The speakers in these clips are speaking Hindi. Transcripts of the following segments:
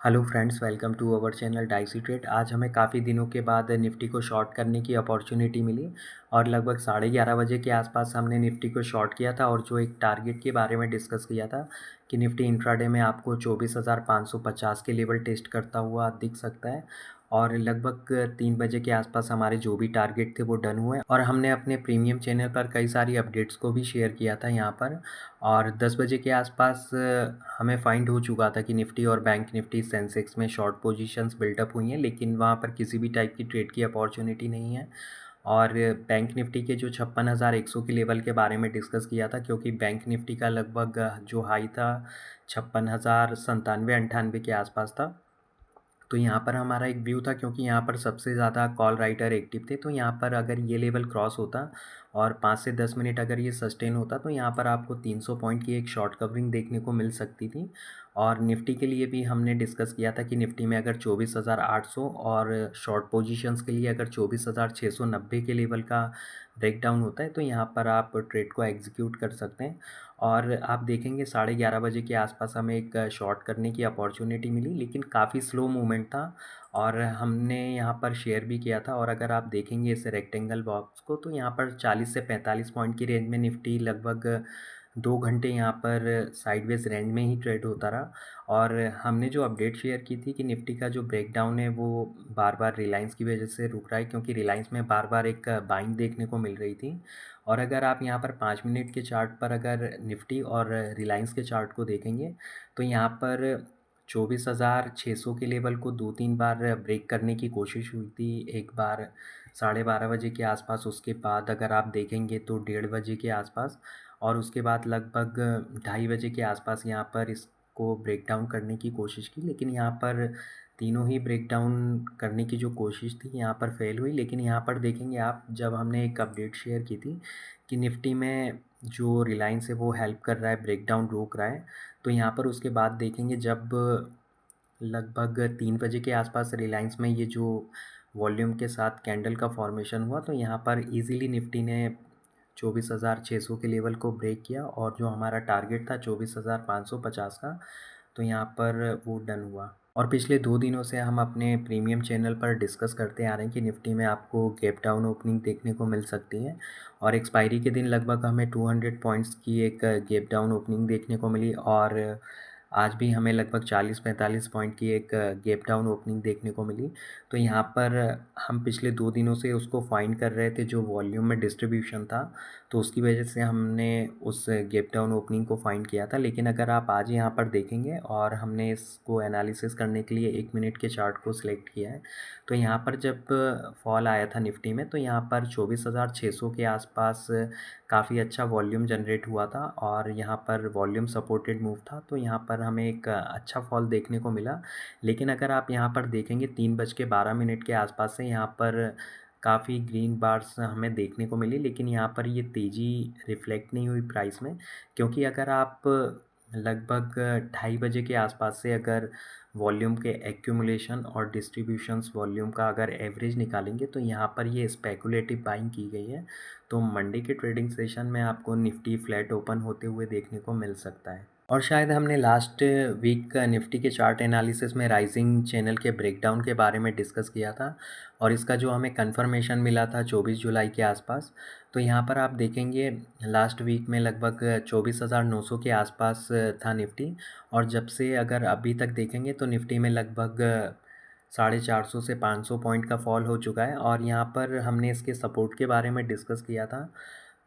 Hello friends, welcome to our channel Dicey Trade. आज हमें काफ़ी दिनों के बाद निफ्टी को शॉर्ट करने की अपॉर्चुनिटी मिली और लगभग 11:30 बजे के आसपास हमने निफ्टी को शॉर्ट किया था और जो एक टारगेट के बारे में डिस्कस किया था कि निफ्टी इंट्राडे में आपको 24,550 के लेवल टेस्ट करता हुआ दिख सकता है। और लगभग 3 बजे के आसपास हमारे जो भी टारगेट थे वो डन हुए और हमने अपने प्रीमियम चैनल पर कई सारी अपडेट्स को भी शेयर किया था यहाँ पर। और 10 बजे के आसपास हमें फाइंड हो चुका था कि निफ्टी और बैंक निफ्टी सेंसेक्स में शॉर्ट पोजीशंस बिल्डअप हुई हैं, लेकिन वहाँ पर किसी भी टाइप की ट्रेड की अपॉर्चुनिटी नहीं है। और बैंक निफ्टी के जो 56,100 के लेवल के बारे में डिस्कस किया था, क्योंकि बैंक निफ्टी का लगभग जो हाई था 56,097-98 के आसपास था। तो यहाँ पर हमारा एक व्यू था, क्योंकि यहाँ पर सबसे ज़्यादा कॉल राइटर एक्टिव थे, तो यहाँ पर अगर ये लेवल क्रॉस होता और 5 से 10 मिनट अगर ये सस्टेन होता तो यहाँ पर आपको 300 पॉइंट की एक शॉर्ट कवरिंग देखने को मिल सकती थी। और निफ्टी के लिए भी हमने डिस्कस किया था कि निफ्टी में अगर 24,800 और शॉर्ट पोजीशंस के लिए अगर 24,690 के लेवल का ब्रेकडाउन होता है तो यहाँ पर आप ट्रेड को एग्जीक्यूट कर सकते हैं। और आप देखेंगे 11:30 बजे के आसपास हमें एक शॉर्ट करने की अपॉर्चुनिटी मिली, लेकिन काफ़ी स्लो मूवमेंट था और हमने यहाँ पर शेयर भी किया था। और अगर आप देखेंगे इस रेक्टेंगल बॉक्स को तो यहाँ पर 40 से 45 पॉइंट की रेंज में निफ्टी लगभग 2 घंटे यहाँ पर साइडवेज रेंज में ही ट्रेड होता रहा। और हमने जो अपडेट शेयर की थी कि निफ्टी का जो ब्रेकडाउन है वो बार बार रिलायंस की वजह से रुक रहा है, क्योंकि रिलायंस में बार बार एक बाइंग देखने को मिल रही थी। और अगर आप यहाँ पर 5 मिनट के चार्ट पर अगर निफ्टी और रिलायंस के चार्ट को देखेंगे तो यहाँ पर 24,600 के लेवल को 2-3 बार ब्रेक करने की कोशिश हुई थी। एक बार 12:30 बजे के आसपास, उसके बाद अगर आप देखेंगे तो 1:30 बजे के आसपास, और उसके बाद लगभग 2:30 बजे के आसपास यहाँ पर इसको ब्रेक डाउन करने की कोशिश की। लेकिन यहाँ पर तीनों ही ब्रेक डाउन करने की जो कोशिश थी यहाँ पर फेल हुई। लेकिन यहाँ पर देखेंगे आप, जब हमने एक अपडेट शेयर की थी कि निफ्टी में जो रिलायंस है वो हेल्प कर रहा है, ब्रेक डाउन रोक रहा है, तो यहाँ पर उसके बाद देखेंगे जब लगभग 3 बजे के आसपास रिलायंस में ये जो वॉल्यूम के साथ कैंडल का फॉर्मेशन हुआ तो यहाँ पर इजीली निफ्टी ने 24,600 के लेवल को ब्रेक किया और जो हमारा टारगेट था 24,550 का, तो यहाँ पर वो डन हुआ। और पिछले 2 दिनों से हम अपने प्रीमियम चैनल पर डिस्कस करते आ रहे हैं कि निफ्टी में आपको गैप डाउन ओपनिंग देखने को मिल सकती है। और एक्सपायरी के दिन लगभग हमें 200 पॉइंट्स की एक गैप डाउन ओपनिंग देखने को मिली और आज भी हमें लगभग 40-45 पॉइंट की एक गैप डाउन ओपनिंग देखने को मिली। तो यहाँ पर हम पिछले 2 दिनों से उसको फाइंड कर रहे थे, जो वॉल्यूम में डिस्ट्रीब्यूशन था, तो उसकी वजह से हमने उस गैप डाउन ओपनिंग को फाइंड किया था। लेकिन अगर आप आज यहाँ पर देखेंगे और हमने इसको एनालिसिस करने के लिए 1 मिनट के चार्ट को सिलेक्ट किया है, तो यहाँ पर जब फॉल आया था निफ्टी में तो यहाँ पर 24,600 के आसपास काफ़ी अच्छा वॉल्यूम जनरेट हुआ था और यहाँ पर वॉल्यूम सपोर्टेड मूव था, तो यहाँ पर हमें एक अच्छा फॉल देखने को मिला। लेकिन अगर आप यहाँ पर देखेंगे 3:12 के आसपास से यहाँ पर काफ़ी ग्रीन बार्स हमें देखने को मिली, लेकिन यहाँ पर ये तेज़ी रिफ्लेक्ट नहीं हुई प्राइस में, क्योंकि अगर आप लगभग 2:30 बजे के आसपास से अगर वॉल्यूम के एक्यूमुलेशन और डिस्ट्रीब्यूशंस वॉल्यूम का अगर एवरेज निकालेंगे तो यहाँ पर ये स्पेकुलेटिव बाइंग की गई है। तो मंडे के ट्रेडिंग सेशन में आपको निफ्टी फ्लैट ओपन होते हुए देखने को मिल सकता है। और शायद हमने लास्ट वीक का निफ्टी के चार्ट एनालिसिस में राइजिंग चैनल के ब्रेकडाउन के बारे में डिस्कस किया था और इसका जो हमें कंफर्मेशन मिला था 24 जुलाई के आसपास। तो यहाँ पर आप देखेंगे लास्ट वीक में लगभग 24,900 के आसपास था निफ्टी, और जब से अगर अभी तक देखेंगे तो निफ्टी में लगभग 450 से 500 पॉइंट का फॉल हो चुका है। और यहाँ पर हमने इसके सपोर्ट के बारे में डिस्कस किया था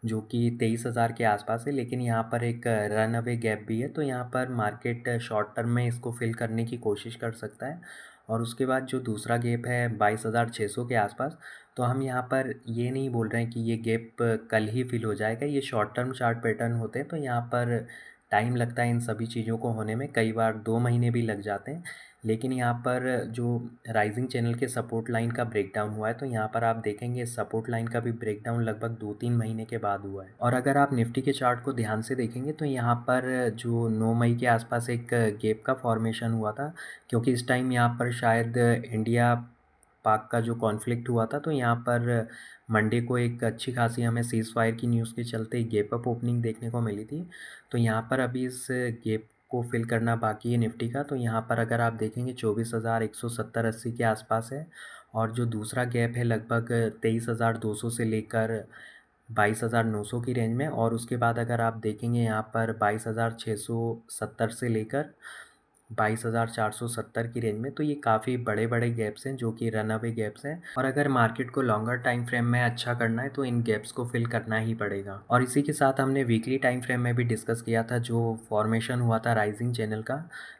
जो कि 23,000 के आसपास है, लेकिन यहाँ पर एक रन अवे गैप भी है, तो यहाँ पर मार्केट शॉर्ट टर्म में इसको फिल करने की कोशिश कर सकता है। और उसके बाद जो दूसरा गैप है 22,600 के आसपास, तो हम यहाँ पर ये नहीं बोल रहे हैं कि ये गैप कल ही फिल हो जाएगा। ये शॉर्ट टर्म चार्ट पैटर्न होते हैं, तो यहाँ पर टाइम लगता है इन सभी चीज़ों को होने में, कई बार 2 महीने भी लग जाते हैं। लेकिन यहाँ पर जो राइजिंग चैनल के सपोर्ट लाइन का ब्रेकडाउन हुआ है, तो यहाँ पर आप देखेंगे सपोर्ट लाइन का भी ब्रेकडाउन लगभग 2-3 महीने के बाद हुआ है। और अगर आप निफ्टी के चार्ट को ध्यान से देखेंगे तो यहाँ पर जो 9 मई के आसपास एक गैप का फॉर्मेशन हुआ था, क्योंकि इस टाइम यहाँ पर शायद इंडिया पाक का जो कॉन्फ्लिक्ट हुआ था, तो यहाँ पर मंडे को एक अच्छी खासी हमें सीज़ फायर की न्यूज़ के चलते गैप अप ओपनिंग देखने को मिली थी। तो यहाँ पर अभी इस गैप आपको फिल करना बाकी है निफ्टी का, तो यहाँ पर अगर आप देखेंगे 24,170-80 के आसपास है, और जो दूसरा गैप है लगभग 23,200 से लेकर 22,900 की रेंज में, और उसके बाद अगर आप देखेंगे यहाँ पर 22,670 से लेकर 22,470 की रेंज में, तो ये काफ़ी बड़े बड़े गैप्स हैं जो कि रन अवे गैप्स हैं, और अगर मार्केट को लॉन्गर टाइम फ्रेम में अच्छा करना है तो इन गैप्स को फिल करना ही पड़ेगा। और इसी के साथ हमने वीकली टाइम फ्रेम में भी डिस्कस किया था जो फॉर्मेशन हुआ था राइजिंग चैनल का,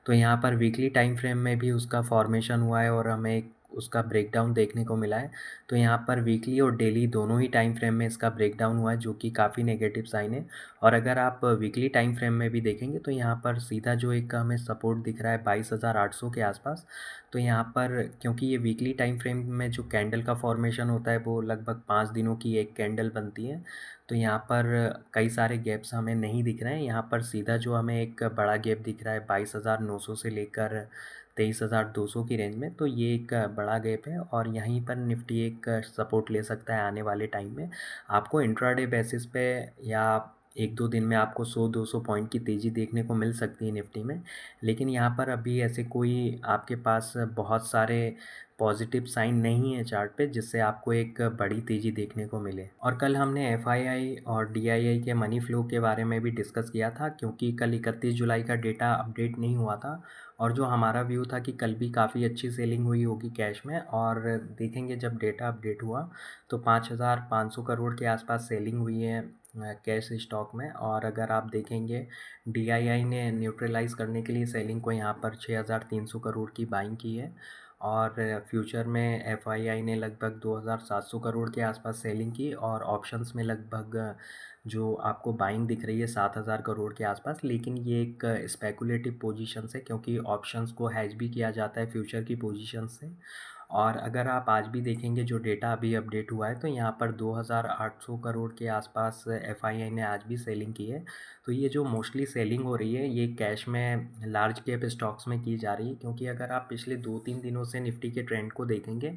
तो यहाँ पर वीकली टाइम फ्रेम में भी उसका फॉर्मेशन हुआ है और हमें उसका ब्रेकडाउन देखने को मिला है। तो यहाँ पर वीकली और डेली दोनों ही टाइम फ्रेम में इसका ब्रेकडाउन हुआ है जो कि काफ़ी नेगेटिव साइन है। और अगर आप वीकली टाइम फ्रेम में भी देखेंगे तो यहाँ पर सीधा जो एक हमें सपोर्ट दिख रहा है 22,800 के आसपास, तो यहाँ पर क्योंकि ये वीकली टाइम फ्रेम में जो कैंडल का फॉर्मेशन होता है वो लगभग 5 दिनों की एक कैंडल बनती है, तो यहाँ पर कई सारे गैप्स हमें नहीं दिख रहे हैं। यहाँ पर सीधा जो हमें एक बड़ा गैप दिख रहा है 22,900 से लेकर 23,200 की रेंज में, तो ये एक बड़ा गैप है और यहीं पर निफ्टी एक सपोर्ट ले सकता है आने वाले टाइम में। आपको इंट्राडे बेसिस पे या 1-2 दिन में आपको 100-200 पॉइंट की तेज़ी देखने को मिल सकती है निफ्टी में, लेकिन यहाँ पर अभी ऐसे कोई आपके पास बहुत सारे पॉजिटिव साइन नहीं है चार्ट पे जिससे आपको एक बड़ी तेज़ी देखने को मिले। और कल हमने एफआईआई और डीआईआई के मनी फ्लो के बारे में भी डिस्कस किया था, क्योंकि कल 31 जुलाई का डेटा अपडेट नहीं हुआ था, और जो हमारा व्यू था कि कल भी काफ़ी अच्छी सेलिंग हुई होगी कैश में, और देखेंगे जब डेटा अपडेट हुआ तो 5,500 करोड़ के आसपास सेलिंग हुई है कैश स्टॉक में। और अगर आप देखेंगे डीआईआई ने न्यूट्रलाइज़ करने के लिए सेलिंग को यहाँ पर 6,300 करोड़ की बाइंग की है, और फ्यूचर में एफआईआई ने लगभग 2,700 करोड़ के आसपास सेलिंग की, और ऑप्शंस में लगभग जो आपको बाइंग दिख रही है 7,000 करोड़ के आसपास। लेकिन ये एक स्पेकुलेटिव पोजीशंस है क्योंकि ऑप्शंस को हैज भी किया जाता है फ्यूचर की पोजीशन से। और अगर आप आज भी देखेंगे जो डेटा अभी अपडेट हुआ है तो यहाँ पर 2,800 करोड़ के आसपास एफआईआई ने आज भी सेलिंग की है। तो ये जो मोस्टली सेलिंग हो रही है ये कैश में लार्ज कैप स्टॉक्स में की जा रही है, क्योंकि अगर आप पिछले 2-3 दिनों से निफ्टी के ट्रेंड को देखेंगे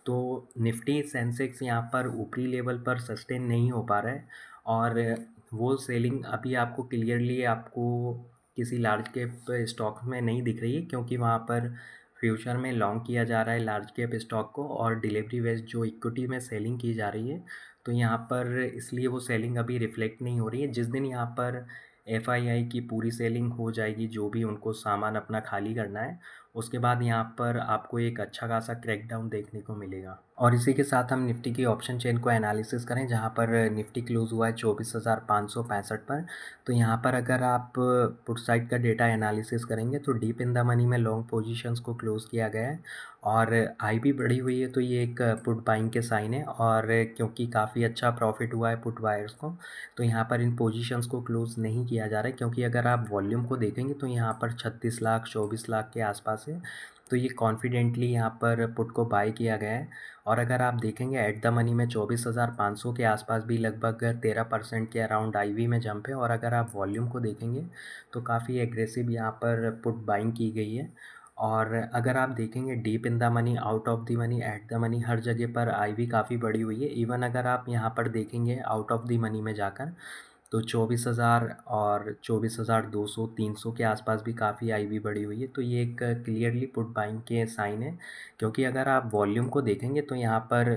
तो निफ्टी सेंसेक्स यहाँ पर ऊपरी लेवल पर सस्टेन नहीं हो पा रहा है, और वो सेलिंग अभी आपको क्लियरली आपको किसी लार्ज कैप स्टॉक में नहीं दिख रही है, क्योंकि वहाँ पर फ्यूचर में लॉन्ग किया जा रहा है लार्ज कैप स्टॉक को, और डिलीवरी बेस्ड जो इक्विटी में सेलिंग की जा रही है, तो यहाँ पर इसलिए वो सेलिंग अभी रिफ्लेक्ट नहीं हो रही है। जिस दिन यहाँ पर एफआईआई की पूरी सेलिंग हो जाएगी, जो भी उनको सामान अपना खाली करना है, उसके बाद यहाँ पर आपको एक अच्छा खासा क्रैकडाउन देखने को मिलेगा। और इसी के साथ हम निफ्टी की ऑप्शन चेन को एनालिसिस करें, जहाँ पर निफ्टी क्लोज हुआ है 24,565 पर। तो यहाँ पर अगर आप पुट साइड का डेटा एनालिसिस करेंगे तो डीप इन द मनी में लॉन्ग पोजीशंस को क्लोज किया गया है, और आई भी बढ़ी हुई है, तो ये एक पुट बाइंग के साइन है। और क्योंकि काफ़ी अच्छा प्रॉफिट हुआ है पुट बायर्स को, तो यहाँ पर इन पोजीशंस को क्लोज नहीं किया जा रहा है, क्योंकि अगर आप वॉल्यूम को देखेंगे तो यहाँ पर 36 लाख 24 लाख के आसपास है, तो ये कॉन्फिडेंटली यहाँ पर पुट को बाय किया गया है। और अगर आप देखेंगे एट द मनी में 24,500 के आसपास भी लगभग 13% के अराउंड आईवी में जंप है, और अगर आप वॉल्यूम को देखेंगे तो काफ़ी एग्रेसिव यहाँ पर पुट बाइंग की गई है। और अगर आप देखेंगे deep in the money, out of the money, at the money, हर जगह पर आईवी काफ़ी बड़ी हुई है। इवन अगर आप यहाँ पर देखेंगे आउट ऑफ द मनी में जाकर तो 24,000 और 24,200 300 के आसपास भी काफ़ी आईवी बढ़ी हुई है, तो ये एक क्लियरली पुट बाइंग के साइन है। क्योंकि अगर आप वॉल्यूम को देखेंगे तो यहाँ पर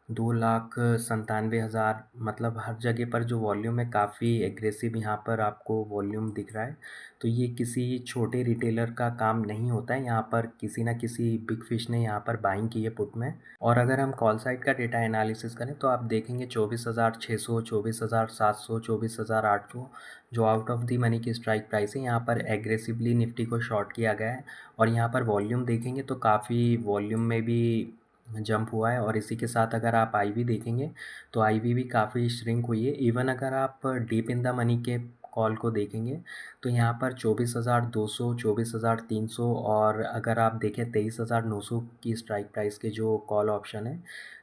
2,97,000, मतलब हर जगह पर जो वॉल्यूम है काफ़ी एग्रेसिव यहाँ पर आपको वॉल्यूम दिख रहा है, तो ये किसी छोटे रिटेलर का काम नहीं होता है, यहाँ पर किसी ना किसी बिग फिश ने यहाँ पर बाइंग की है पुट में। और अगर हम कॉल साइड का डेटा एनालिसिस करें तो आप देखेंगे 24,600, 24,700, 24,800 जो आउट ऑफ दी मनी की स्ट्राइक प्राइस है, यहाँ पर एग्रेसिवली निफ्टी को शॉर्ट किया गया है। और यहाँ पर वॉल्यूम देखेंगे तो काफ़ी वॉल्यूम में भी जंप हुआ है, और इसी के साथ अगर आप आईवी देखेंगे तो आईवी भी काफ़ी श्रिंक हुई है। इवन अगर आप डीप इन द मनी के कॉल को देखेंगे तो यहाँ पर 24,200, 24,300, और अगर आप देखें 23,900 की स्ट्राइक प्राइस के जो कॉल ऑप्शन है,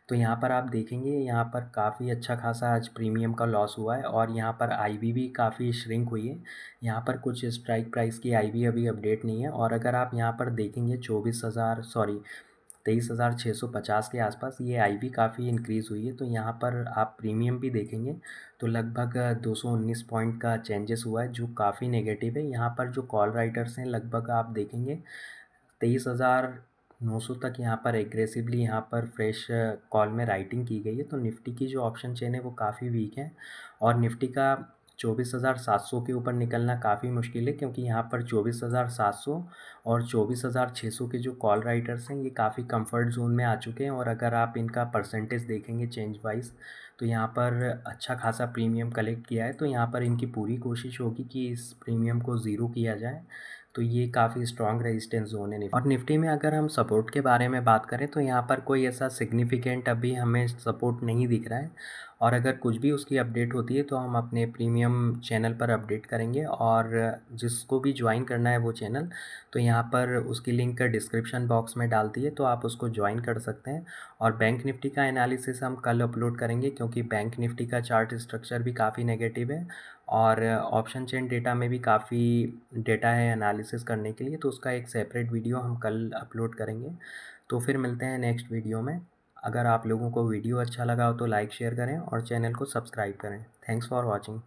तो यहाँ पर आप देखेंगे यहाँ पर काफ़ी अच्छा खासा आज प्रीमियम का लॉस हुआ है, और यहाँ पर आईवी भी काफ़ी श्रिंक हुई है। यहाँ पर कुछ स्ट्राइक प्राइस की आईवी अभी अपडेट नहीं है। और अगर आप यहाँ पर देखेंगे 24,000, सॉरी 23,650 के आसपास ये आईवी काफ़ी इंक्रीज़ हुई है। तो यहाँ पर आप प्रीमियम भी देखेंगे तो लगभग 219 पॉइंट का चेंजेस हुआ है, जो काफ़ी नेगेटिव है। यहाँ पर जो कॉल राइटर्स हैं लगभग आप देखेंगे 23,900 तक यहाँ पर एग्रेसिवली यहाँ पर फ्रेश कॉल में राइटिंग की गई है। तो निफ्टी की जो ऑप्शन चेन है वो काफ़ी वीक है और निफ्टी का 24,700 के ऊपर निकलना काफ़ी मुश्किल है, क्योंकि यहाँ पर 24,700 और 24,600 के जो कॉल राइटर्स हैं ये काफ़ी कंफर्ट जोन में आ चुके हैं। और अगर आप इनका परसेंटेज देखेंगे चेंज वाइज तो यहाँ पर अच्छा खासा प्रीमियम कलेक्ट किया है। तो यहाँ पर इनकी पूरी कोशिश होगी कि इस प्रीमियम को ज़ीरो किया जाए। तो ये काफ़ी स्ट्रॉन्ग रेजिस्टेंस जोन है निफ्टी। और निफ्टी में अगर हम सपोर्ट के बारे में बात करें तो यहाँ पर कोई ऐसा सिग्निफिकेंट अभी हमें सपोर्ट नहीं दिख रहा है। और अगर कुछ भी उसकी अपडेट होती है तो हम अपने प्रीमियम चैनल पर अपडेट करेंगे। और जिसको भी ज्वाइन करना है वो चैनल, तो यहाँ पर उसकी लिंक डिस्क्रिप्शन बॉक्स में डाल दी है, तो आप उसको ज्वाइन कर सकते हैं। और बैंक निफ्टी का एनालिसिस हम कल अपलोड करेंगे, क्योंकि बैंक निफ्टी का चार्ट स्ट्रक्चर भी काफ़ी नेगेटिव है और ऑप्शन चेन डेटा में भी काफ़ी डेटा है एनालिसिस करने के लिए। तो उसका एक सेपरेट वीडियो हम कल अपलोड करेंगे। तो फिर मिलते हैं नेक्स्ट वीडियो में। अगर आप लोगों को वीडियो अच्छा लगा हो तो लाइक शेयर करें और चैनल को सब्सक्राइब करें। Thanks for watching.